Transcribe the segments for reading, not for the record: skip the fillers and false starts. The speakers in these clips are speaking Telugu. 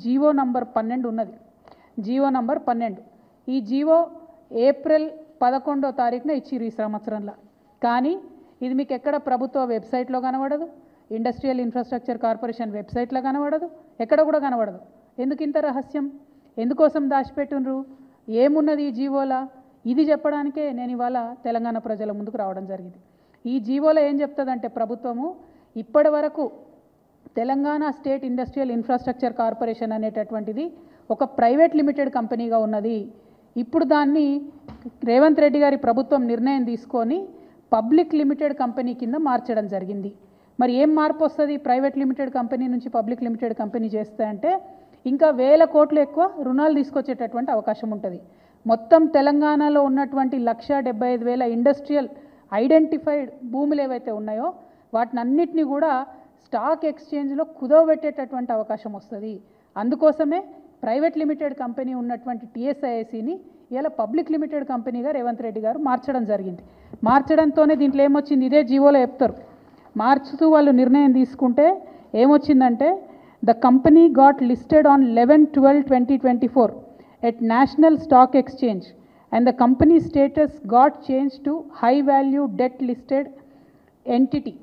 జీవో నంబర్ 12 ఉన్నది. జీవో నంబర్ 12 ఈ జీవో ఏప్రిల్ 11వ తారీఖున ఇచ్చిర్రు ఈ సంవత్సరంలో. కానీ ఇది మీకు ఎక్కడ ప్రభుత్వ వెబ్సైట్లో కనబడదు, ఇండస్ట్రియల్ ఇన్ఫ్రాస్ట్రక్చర్ కార్పొరేషన్ వెబ్సైట్లో కనబడదు, ఎక్కడ కూడా కనబడదు. ఎందుకు ఇంత రహస్యం? ఎందుకోసం దాచిపెట్టినరు? ఏమున్నది ఈ జీవోలా? ఇది చెప్పడానికే నేను ఇవాళ తెలంగాణ ప్రజల ముందుకు రావడం జరిగింది. ఈ జీవోలో ఏం చెప్తుందంటే ప్రభుత్వము ఇప్పటి వరకు Telangana state industrial infrastructure corporation అనేటటువంటిది ఒక ప్రైవేట్ లిమిటెడ్ కంపెనీగా ఉన్నది. ఇప్పుడు దాన్ని రేవంత్ రెడ్డి గారి ప్రభుత్వం నిర్ణయం తీసుకొని పబ్లిక్ లిమిటెడ్ కంపెనీ కింద మార్చడం జరిగింది. మరి ఏం మార్పు వస్తుంది ప్రైవేట్ లిమిటెడ్ కంపెనీ నుంచి పబ్లిక్ లిమిటెడ్ కంపెనీ చేస్తే అంటే ఇంకా 1000 కోట్లు ఎక్కువ రుణాలు తీసుకొచ్చేటటువంటి అవకాశం ఉంటుంది. మొత్తం తెలంగాణలో ఉన్నటువంటి 1,75,000 ఇండస్ట్రియల్ ఐడెంటిఫైడ్ భూములు ఏవైతే ఉన్నాయో వాటిని అన్నిటినీ కూడా స్టాక్ ఎక్స్చేంజ్లో కుదవబెట్టేటటువంటి అవకాశం వస్తుంది. అందుకోసమే ప్రైవేట్ లిమిటెడ్ కంపెనీ ఉన్నటువంటి టీఎస్ఐఐసిని ఇలా పబ్లిక్ లిమిటెడ్ కంపెనీగా రేవంత్ రెడ్డి గారు మార్చడం జరిగింది. మార్చడంతోనే దీంట్లో ఏమొచ్చింది, ఇదే జీవోలో చెప్తారు. మార్చుతూ వాళ్ళు నిర్ణయం తీసుకుంటే ఏమొచ్చిందంటే the company got listed on 11/12/2024 at National Stock Exchange and the company status got changed to high value debt listed entity.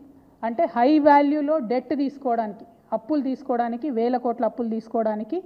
అంటే హై వాల్యూలో డెట్ తీసుకోవడానికి, అప్పులు తీసుకోవడానికి, 1000 కోట్ల అప్పులు తీసుకోవడానికి